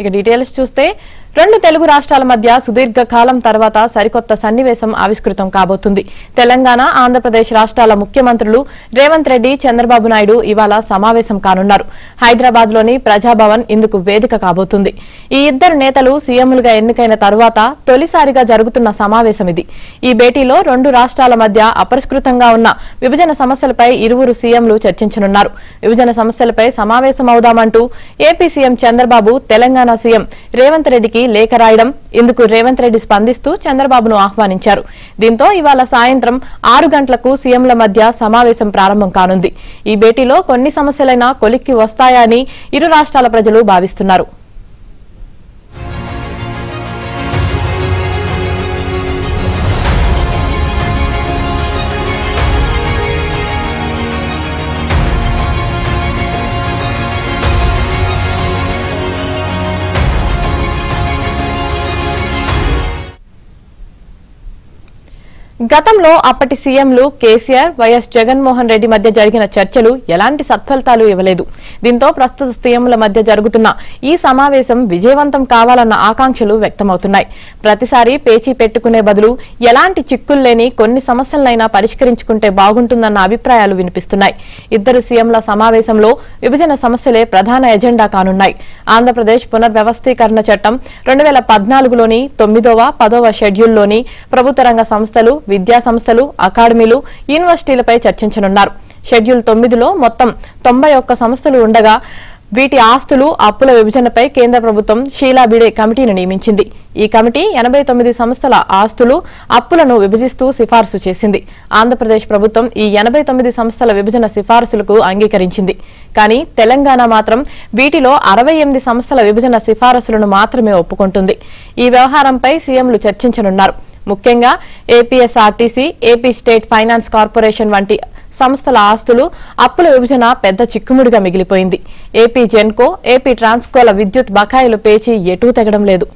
ఇక డీటెయిల్స్ చూస్తే రెండు తెలుగు రాష్ట్రాల మధ్య సుదీర్ఘ కాలం తర్వాత సరికొత్త సన్నివేశం ఆవిష్కృతం కాబోతుంది. తెలంగాణ, ఆంధ్రప్రదేశ్ రాష్ట్రాల ముఖ్యమంత్రులు రేవంత్ రెడ్డి, చంద్రబాబు నాయుడు ఇవాళ సమావేశం కానున్నారు. హైదరాబాద్లోని ప్రజాభవన్ ఇందుకు వేదిక కాబోతుంది. ఈ ఇద్దరు నేతలు సీఎంలుగా ఎన్నికైన తర్వాత తొలిసారిగా జరుగుతున్న సమావేశం ఇది. ఈ భేటీలో రెండు రాష్ట్రాల మధ్య అపరిష్కృతంగా ఉన్న విభజన సమస్యలపై ఇరువురు సీఎంలు చర్చించనున్నారు. విభజన సమస్యలపై సమావేశమవుదామంటూ AP CM Chandrababu Telangana CM Revanth రెడ్డికి లేఖ రాయడం, ఇందుకు రేవంత్ రెడ్డి స్పందిస్తూ చంద్రబాబును ఆహ్వానించారు. దీంతో ఇవాళ సాయంత్రం 6 గంటలకు సీఎంల మధ్య సమావేశం ప్రారంభం కానుంది. ఈ భేటీలో కొన్ని సమస్యలైనా కొలిక్కి వస్తాయని ఇరు రాష్ట్రాల ప్రజలు భావిస్తున్నారు. గతంలో అప్పటి సీఎంలు కేసీఆర్, వైఎస్ జగన్మోహన్ రెడ్డి మధ్య జరిగిన చర్చలు ఎలాంటి సత్ఫలితాలు ఇవ్వలేదు. దీంతో ప్రస్తుత సీఎంల మధ్య జరుగుతున్న ఈ సమావేశం విజయవంతం కావాలన్న ఆకాంక్షలు వ్యక్తమవుతున్నాయి. ప్రతిసారి పేచీ పెట్టుకునే బదులు ఎలాంటి చిక్కులు లేని కొన్ని సమస్యలనైనా పరిష్కరించుకుంటే బాగుంటుందన్న అభిప్రాయాలు వినిపిస్తున్నాయి. ఇద్దరు సీఎంల సమావేశంలో విభజన సమస్యలే ప్రధాన ఎజెండా కానున్నాయి. ఆంధ్రప్రదేశ్ పునర్వ్యవస్థీకరణ చట్టం 2014లోని 9వ, 10వ షెడ్యూల్లోని ప్రభుత్వ రంగ సంస్థలు, విద్యా సంస్థలు, అకాడమీలు, యూనివర్సిటీలపై చర్చించనున్నారు. షెడ్యూల్ 9లో మొత్తం 91 సంస్థలు ఉండగా వీటి ఆస్తులు, అప్పుల విభజనపై కేంద్ర ప్రభుత్వం షీలా బిడే కమిటీని నియమించింది. ఈ కమిటీ 89 సంస్థల ఆస్తులు, అప్పులను విభజిస్తూ సిఫార్సు చేసింది. ఆంధ్రప్రదేశ్ ప్రభుత్వం ఈ 89 సంస్థల విభజన సిఫారసులకు అంగీకరించింది. కానీ తెలంగాణ మాత్రం వీటిలో 68 సంస్థల విభజన సిఫారసులను మాత్రమే ఒప్పుకుంటుంది. ఈ వ్యవహారంపై సీఎంలు చర్చించనున్నారు. ముఖ్యంగా APSRTC, AP state finance corporation వంటి సంస్థల ఆస్తులు, అప్పుల విభజన పెద్ద చిక్కుముడిగా మిగిలిపోయింది. ఏపీ జెన్కో, ఏపీ ట్రాన్స్కోల విద్యుత్ బకాయిలు పేచి ఎటూ తెగడం లేదు.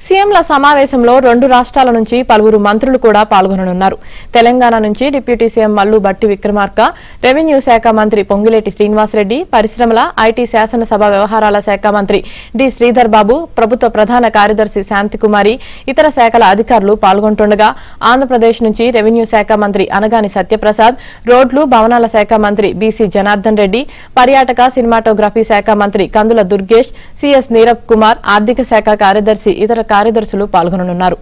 సీఎంల సమావేశంలో రెండు రాష్ట్రాల నుంచి పలువురు మంత్రులు కూడా పాల్గొననున్నారు. తెలంగాణ నుంచి deputy CM Mallu Bhatti Vikramarka, revenue శాఖ మంత్రి పొంగులేటి శ్రీనివాసరెడ్డి, పరిశ్రమల, ఐటీ, శాసనసభ వ్యవహారాల శాఖ మంత్రి డి శ్రీధర్ బాబు, ప్రభుత్వ ప్రధాన కార్యదర్శి శాంతికుమారి, ఇతర శాఖల అధికారులు పాల్గొంటుండగా ఆంధ్రప్రదేశ్ నుంచి రెవెన్యూ శాఖ మంత్రి అనగాని సత్యప్రసాద్, రోడ్లు, భవనాల శాఖ మంత్రి బీసీ జనార్దన్ రెడ్డి, పర్యాటక, సినిమాటోగ్రఫీ శాఖ మంత్రి కందుల దుర్గేష్, సిఎస్ నీరబ్ కుమార్, ఆర్థిక శాఖ కార్యదర్శి, ఇతర కార్యదర్శులు పాల్గొననున్నారు.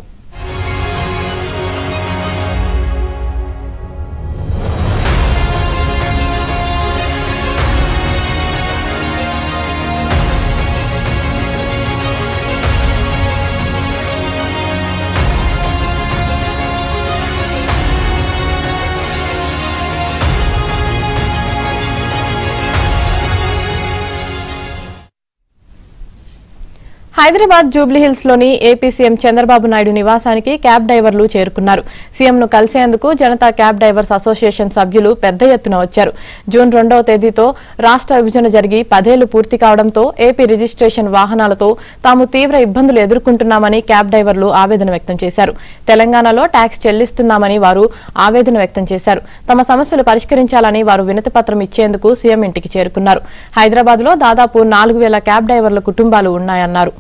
హైదరాబాద్ జూబ్లీహిల్స్ లోని ఏపీ సీఎం చంద్రబాబు నాయుడు నివాసానికి క్యాబ్ డ్రైవర్లు చేరుకున్నారు. సీఎంను కలిసేందుకు జనతా క్యాబ్ డ్రైవర్స్ అసోసియేషన్ సభ్యులు పెద్ద ఎత్తున వచ్చారు. జూన్ 2వ తేదీతో రాష్ట్ర విభజన జరిగి 10 ఏళ్లు పూర్తి కావడంతో ఏపీ రిజిస్ట్రేషన్ వాహనాలతో తాము తీవ్ర ఇబ్బందులు ఎదుర్కొంటున్నామని క్యాబ్ డ్రైవర్లు ఆవేదన వ్యక్తం చేశారు. తెలంగాణలో ట్యాక్స్ చెల్లిస్తున్నామని వారు ఆవేదన వ్యక్తం చేశారు. తమ సమస్యలు పరిష్కరించాలని వారు వినతిపత్రం ఇచ్చేందుకు సీఎం ఇంటికి చేరుకున్నారు. హైదరాబాద్ లో దాదాపు 4000 క్యాబ్ డ్రైవర్ల కుటుంబాలు ఉన్నాయన్నారు.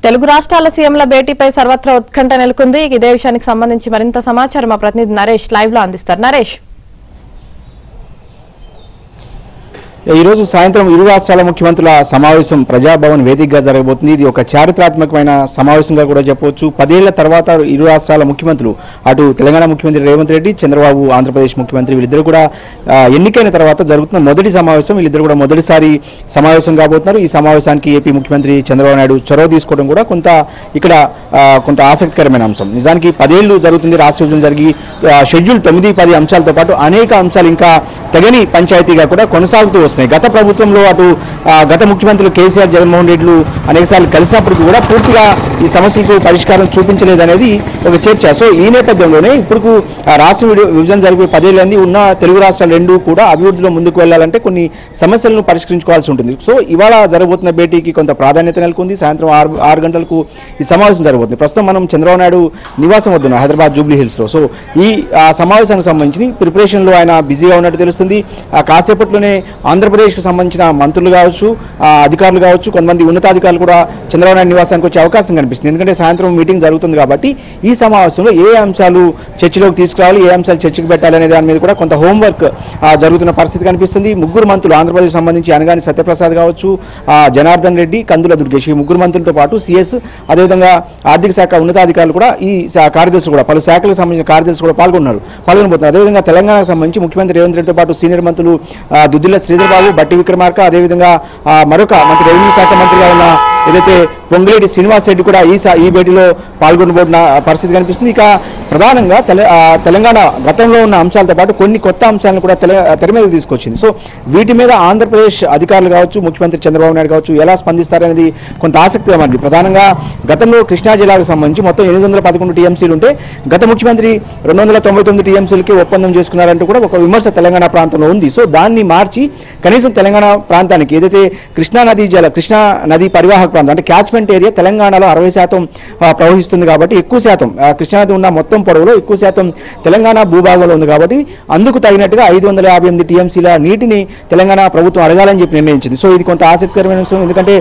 తెలుగు రాష్ట్రాల సీఎంల భేటీపై సర్వత్రా ఉత్కంఠ నెలకొంది. ఇదే విషయానికి సంబంధించి మరింత సమాచారం మా ప్రతినిధి నరేష్ లైవ్ లో అందిస్తారు. నరేష్. ఈ రోజు సాయంత్రం ఇరు రాష్ట్రాల ముఖ్యమంత్రుల సమావేశం ప్రజాభవన్ వేదికగా జరగబోతుంది. ఇది ఒక చారిత్రాత్మకమైన సమావేశంగా కూడా చెప్పవచ్చు. 10 ఏళ్ల తర్వాత ఇరు రాష్ట్రాల ముఖ్యమంత్రులు, అటు తెలంగాణ ముఖ్యమంత్రి రేవంత్ రెడ్డి, చంద్రబాబు ఆంధ్రప్రదేశ్ ముఖ్యమంత్రి, వీళ్ళిద్దరు కూడా ఎన్నికైన తర్వాత జరుగుతున్న మొదటి సమావేశం. వీళ్ళిద్దరు కూడా మొదటిసారి సమావేశం కాబోతున్నారు. ఈ సమావేశానికి ఏపీ ముఖ్యమంత్రి చంద్రబాబు నాయుడు చొరవ తీసుకోవడం కూడా ఇక్కడ కొంత ఆసక్తికరమైన అంశం. నిజానికి 10 ఏళ్లు జరుగుతుంది రాష్ట్ర విభజన జరిగి. షెడ్యూల్ 9, 10 అంశాలతో పాటు అనేక అంశాలు ఇంకా తెగని పంచాయతీగా కూడా కొనసాగుతూ వస్తున్నాయి. గత ప్రభుత్వంలో అటు గత ముఖ్యమంత్రులు కేసీఆర్, జగన్మోహన్ రెడ్డిలు అనేకసార్లు కలిసినప్పటికీ కూడా పూర్తిగా ఈ సమస్యలకు పరిష్కారం చూపించలేదనేది ఒక చర్చ. సో ఈ నేపథ్యంలోనే ఇప్పుడు రాష్ట్ర విభజన జరిగే 10 ఏళ్ళంది ఉన్న తెలుగు రాష్ట్రాలు రెండు కూడా అభివృద్ధిలో ముందుకు వెళ్లాలంటే కొన్ని సమస్యలను పరిష్కరించుకోవాల్సి ఉంటుంది. సో ఇవాళ జరగబోతున్న భేటీకి కొంత ప్రాధాన్యత నెలకొంది. సాయంత్రం 6 గంటలకు ఈ సమావేశం జరగబోతుంది. ప్రస్తుతం మనం చంద్రబాబు నాయుడు నివాసం వద్ద హైదరాబాద్ జూబ్లీ హిల్స్లో. సో ఈ సమావేశానికి సంబంధించి ప్రిపరేషన్లో ఆయన బిజీగా ఉన్నట్టు తెలుస్తుంది. కాసేపట్లోనే ఆంధ్రప్రదేశ్కి సంబంధించిన మంత్రులు కావచ్చు, అధికారులు కావచ్చు, కొంతమంది ఉన్నతాధికారులు కూడా చంద్రబాబు నాయుడు నివాసానికి వచ్చే అవకాశం కనిపిస్తుంది. ఎందుకంటే సాయంత్రం మీటింగ్ జరుగుతుంది కాబట్టి ఈ సమావేశంలో ఏ అంశాలు చర్చలోకి తీసుకురావాలి, ఏ అంశాలు చర్చకు పెట్టాలి అనే దాని మీద కూడా కొంత హోంవర్క్ జరుగుతున్న పరిస్థితి కనిపిస్తుంది. ముగ్గురు మంత్రులు ఆంధ్రప్రదేశ్ సంబంధించి అనగాని సత్యప్రసాద్ కావచ్చు, జనార్దన్ రెడ్డి, కందుల దుర్గేష్, ఈ ముగ్గురు మంత్రులతో పాటు సిఎస్, అదేవిధంగా ఆర్థిక శాఖ ఉన్నతాధికారులు కూడా, ఈ కార్యదర్శులు కూడా, పలు శాఖలకు సంబంధించిన కార్యదర్శులు కూడా పాల్గొనబోతున్నారు. అదేవిధంగా తెలంగాణకు సంబంధించి ముఖ్యమంత్రి రేవంత్ రెడ్డితో పాటు సీనియర్ మంత్రులు దుద్దిల్ల శ్రీధర్ బాబు, బట్టి విక్రమార్క, అదేవిధంగా మరొక మంత్రి రెవెన్యూ శాఖ మంత్రిగా ఉన్న ఏదైతే పొంగులేటి శ్రీనివాస్ రెడ్డి కూడా ఈ భేటీలో పాల్గొనబోతున్న పరిస్థితి కనిపిస్తుంది. ఇక ప్రధానంగా తెలంగాణ గతంలో ఉన్న అంశాలతో పాటు కొన్ని కొత్త అంశాలను కూడా తెర మీద తీసుకొచ్చింది. సో వీటి మీద ఆంధ్రప్రదేశ్ అధికారులు కావచ్చు, ముఖ్యమంత్రి చంద్రబాబు నాయుడు కావచ్చు ఎలా స్పందిస్తారనేది కొంత ఆసక్తిగా మారింది. ప్రధానంగా గతంలో కృష్ణా జిల్లాకు సంబంధించి మొత్తం 811 టీఎంసీలు ఉంటే గత ముఖ్యమంత్రి 299 టీఎంసీలకి ఒప్పందం చేసుకున్నారంటూ కూడా ఒక విమర్శ తెలంగాణ ప్రాంతంలో ఉంది. సో దాన్ని మార్చి కనీసం తెలంగాణ ప్రాంతానికి ఏదైతే కృష్ణా నది పరివాహక ప్రాంతం అంటే క్యాచ్మెంట్ ఏరియా తెలంగాణలో 60% ప్రవహిస్తుంది కాబట్టి ఎక్కువ శాతం కృష్ణానది ఉన్న మొత్తం పొడవులో ఎక్కువ శాతం తెలంగాణ భూభాగంలో ఉంది కాబట్టి అందుకు తగినట్టుగా 558 టీఎంసీల నీటిని తెలంగాణ ప్రభుత్వం అడగాలని చెప్పి నిర్ణయించింది. సో ఇది కొంత ఆసక్తికరమైన విషయం. ఎందుకంటే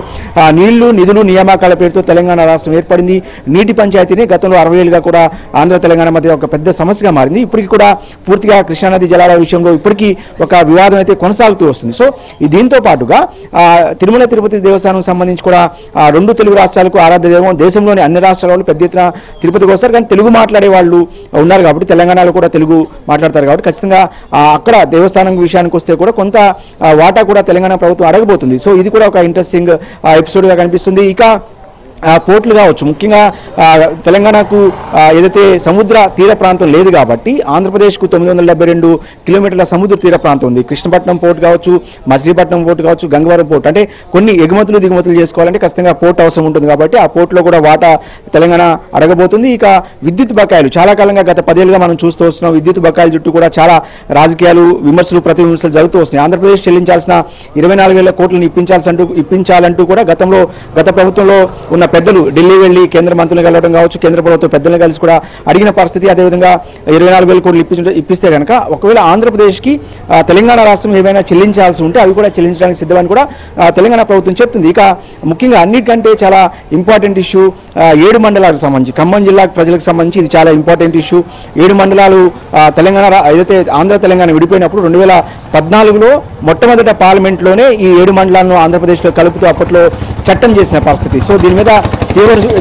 నీళ్లు, నిధులు, నియామకాల పేరుతో తెలంగాణ రాష్ట్రం ఏర్పడింది. నీటి పంచాయతీని గతంలో 60 ఏళ్ళుగా కూడా ఆంధ్ర తెలంగాణ మధ్య ఒక పెద్ద సమస్యగా మారింది. ఇప్పటికీ కూడా పూర్తిగా కృష్ణానది జలాల విషయంలో ఇప్పటికీ ఒక వివాదం అయితే కొనసాగుతూ వస్తుంది. సో దీంతో పాటుగా తిరుమల తిరుపతి దేవస్థానం సంబంధించి కూడా 2 తెలుగు రాష్ట్రాలకు ఆరాధ్య దైవం, దేశంలోని అన్ని రాష్ట్రాల వాళ్ళు పెద్ద ఎత్తున తిరుపతికి వస్తారు. కానీ తెలుగు మాట్లాడే వాళ్ళు ఉన్నారు కాబట్టి తెలంగాణలో కూడా తెలుగు మాట్లాడతారు కాబట్టి ఖచ్చితంగా అక్కడ దేవస్థానం విషయానికి వస్తే కూడా కొంత వాటా కూడా తెలంగాణ ప్రభుత్వం అడగబోతుంది. సో ఇది కూడా ఒక ఇంట్రెస్టింగ్ ఎపిసోడ్గా కనిపిస్తుంది. ఇక పోర్టులు కావచ్చు, ముఖ్యంగా తెలంగాణకు ఏదైతే సముద్ర తీర ప్రాంతం లేదు కాబట్టి ఆంధ్రప్రదేశ్కు 972 కిలోమీటర్ల సముద్ర తీర ప్రాంతం ఉంది. కృష్ణపట్నం పోర్టు కావచ్చు, మచిలీపట్నం పోర్టు కావచ్చు, గంగవరం పోర్టు అంటే కొన్ని ఎగుమతులు దిగుమతులు చేసుకోవాలంటే ఖచ్చితంగా పోర్టు అవసరం ఉంటుంది కాబట్టి ఆ పోర్టులో కూడా వాటా తెలంగాణ అడగబోతుంది. ఇక విద్యుత్ బకాయిలు చాలా కాలంగా గత 10 ఏళ్ళుగా మనం చూస్తూ వస్తున్నాం. విద్యుత్ బకాయిల చుట్టూ కూడా చాలా రాజకీయాలు, విమర్శలు, ప్రతి విమర్శలు జరుగుతూ వస్తున్నాయి. ఆంధ్రప్రదేశ్ చెల్లించాల్సిన 24,000 కోట్లను ఇప్పించాలంటూ కూడా గత ప్రభుత్వంలో ఉన్న పెద్దలు ఢిల్లీ వెళ్లి కేంద్ర మంత్రులు కలవడం కావచ్చు, కేంద్ర ప్రభుత్వ పెద్దలను కలిసి కూడా అడిగిన పరిస్థితి. అదేవిధంగా 24,000 కోట్లు ఇప్పిస్తే కనుక ఒకవేళ ఆంధ్రప్రదేశ్కి తెలంగాణ రాష్ట్రం ఏమైనా చెల్లించాల్సి ఉంటే అవి కూడా చెల్లించడానికి సిద్ధమని కూడా తెలంగాణ ప్రభుత్వం చెప్తుంది. ఇక ముఖ్యంగా అన్నిటికంటే చాలా ఇంపార్టెంట్ ఇష్యూ 7 మండలాలకు సంబంధించి, ఖమ్మం జిల్లా ప్రజలకు సంబంధించి ఇది చాలా ఇంపార్టెంట్ ఇష్యూ. 7 మండలాలు తెలంగాణ ఏదైతే ఆంధ్ర తెలంగాణ విడిపోయినప్పుడు 2014లో మొట్టమొదట పార్లమెంట్లోనే ఈ 7 మండలాలను ఆంధ్రప్రదేశ్లో కలుపుతూ అప్పట్లో చట్టం చేసిన పరిస్థితి. సో దీని మీద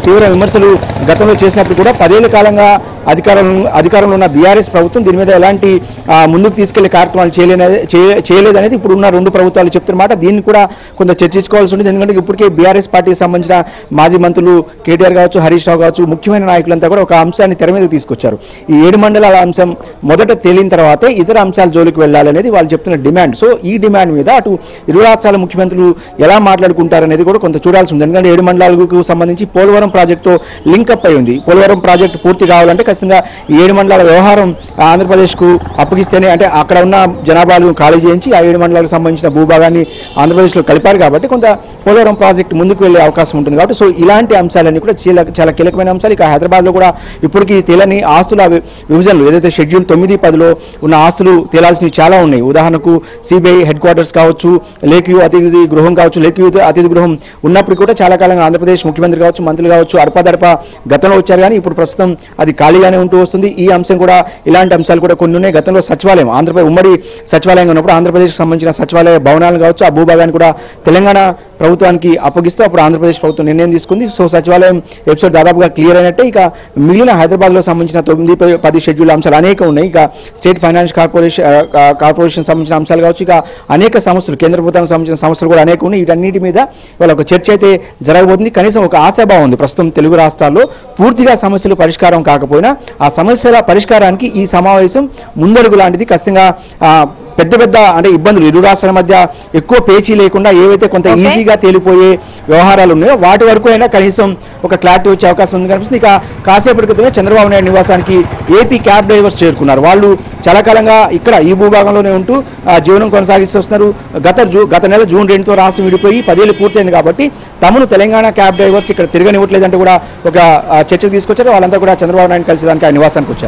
తీవ్ర విమర్శలు గతంలో చేసినప్పుడు కూడా 10 ఏళ్ల కాలంగా అధికారంలో ఉన్న బీఆర్ఎస్ ప్రభుత్వం దీని మీద ఎలాంటి ముందుకు తీసుకెళ్లే కార్యక్రమాలు చేయలేదనేది ఇప్పుడు ఉన్న 2 ప్రభుత్వాలు చెప్తున్నమాట. దీన్ని కూడా కొంత చర్చించుకోవాల్సి ఉంటుంది. ఎందుకంటే ఇప్పటికే బీఆర్ఎస్ పార్టీకి సంబంధించిన మాజీ మంత్రులు కేటీఆర్ కావచ్చు, హరీష్ రావు కావచ్చు, ముఖ్యమైన నాయకులంతా కూడా ఒక అంశాన్ని తెర మీద తీసుకొచ్చారు. ఈ 7 మండలాల అంశం మొదట తేలిన తర్వాతే ఇతర అంశాల జోలికి వెళ్ళాలనేది వాళ్ళు చెప్తున్న డిమాండ్. సో ఈ డిమాండ్ మీద అటు ఇరు రాష్ట్రాల ముఖ్యమంత్రులు ఎలా మాట్లాడుకుంటారనేది కూడా కొంత చూడాల్సి ఉంది. ఎందుకంటే 7 మండలాలకు సంబంధించి పోలవరం ప్రాజెక్టుతో లింకప్ అయి ఉంది. పోలవరం ప్రాజెక్టు పూర్తి కావాలంటే ఖచ్చితంగా ఈ 7 మండలాల వ్యవహారం ఆంధ్రప్రదేశ్కు అప్పగిస్తేనే, అంటే అక్కడ ఉన్న జనాభాను ఖాళీ చేయించి ఆ 7 మండలాలకు సంబంధించిన భూభాగాన్ని ఆంధ్రప్రదేశ్లో కలిపారు కాబట్టి కొంత పోలవరం ప్రాజెక్టు ముందుకు వెళ్లే అవకాశం ఉంటుంది. కాబట్టి సో ఇలాంటి అంశాలన్నీ కూడా చాలా కీలకమైన అంశాలు. ఇక హైదరాబాద్లో కూడా ఇప్పటికీ తేలని ఆస్తుల విభజనలు ఏదైతే షెడ్యూల్ 9, 10లో ఉన్న ఆస్తులు తేలాల్సినవి చాలా ఉన్నాయి. ఉదాహరణకు సిబిఐ హెడ్ క్వార్టర్స్ కావచ్చు, లేక్ వ్యూ అతిథి గృహం కావచ్చు. లేక్ వ్యూ అతిథి గృహం ఉన్నప్పుడు కూడా చాలా కాలంగా ఆంధ్రప్రదేశ్ ముఖ్యమంత్రి కావచ్చు, మంత్రులు కావచ్చు అడపాదడప గతంలో వచ్చారు. కానీ ఇప్పుడు ప్రస్తుతం అది ఖాళీగానే జిల్లాలోనే ఉంటూ వస్తుంది. ఈ అంశం కూడా ఇలాంటి అంశాలు కూడా కొన్ని ఉన్నాయి. గతంలో సచివాలయం ఆంధ్రప్రదేశ్ ఉమ్మడి సచివాలయంగా ఉన్నప్పుడు ఆంధ్రప్రదేశ్కి సంబంధించిన సచివాలయ భవనాలు కావచ్చు, ఆ భూభాగాన్ని కూడా తెలంగాణ ప్రభుత్వానికి అప్పగిస్తూ అప్పుడు ఆంధ్రప్రదేశ్ ప్రభుత్వం నిర్ణయం తీసుకుంది. సో సచివాలయం ఎపిసోడ్ దాదాపుగా క్లియర్ అయినట్టే. ఇక మిగిలిన హైదరాబాద్లో సంబంధించిన 9-10 షెడ్యూల్ అంశాలు అనేక ఉన్నాయి. ఇక స్టేట్ ఫైనాన్స్ కార్పొరేషన్ సంబంధించిన అంశాలు కావచ్చు, ఇక అనేక సంస్థలు కేంద్ర ప్రభుత్వానికి సంబంధించిన సంస్థలు కూడా అనేక ఉన్నాయి. వీటన్నిటి మీద ఇవాళ ఒక చర్చ అయితే జరగబోతుంది. కనీసం ఒక ఆశాభావం ఉంది. ప్రస్తుతం తెలుగు రాష్ట్రాల్లో పూర్తిగా సమస్యలు పరిష్కారం కాకపోయినా ఆ సమస్యల పరిష్కారానికి ఈ సమావేశం ముందడుగు లాంటిది. ఖచ్చితంగా పెద్ద అంటే ఇబ్బందులు ఇరు రాష్ట్రాల మధ్య ఎక్కువ పేచీ లేకుండా ఏవైతే కొంత ఈజీగా తేలిపోయే వ్యవహారాలు ఉన్నాయో వాటి వరకు అయినా కనీసం ఒక క్లారిటీ వచ్చే అవకాశం ఉంది కనిపిస్తుంది. ఇక కాసేపటి క్రితమే చంద్రబాబు నాయుడు నివాసానికి ఏపీ క్యాబ్ డ్రైవర్స్ చేరుకున్నారు. వాళ్ళు చాలా కాలంగా ఇక్కడ ఈ భూభాగంలోనే ఉంటూ జీవనం కొనసాగిస్తూ వస్తున్నారు. గత నెల జూన్ 2తో రాష్ట్రం విడిపోయి 10 ఏళ్ళు పూర్తయింది కాబట్టి తమను తెలంగాణ క్యాబ్ డ్రైవర్స్ ఇక్కడ తిరగనివ్వట్లేదంటే కూడా ఒక చర్చకు తీసుకొచ్చారు. వాళ్ళంతా కూడా చంద్రబాబు నాయుడు కలిసేదానికి ఆ నివాసానికి వచ్చారు.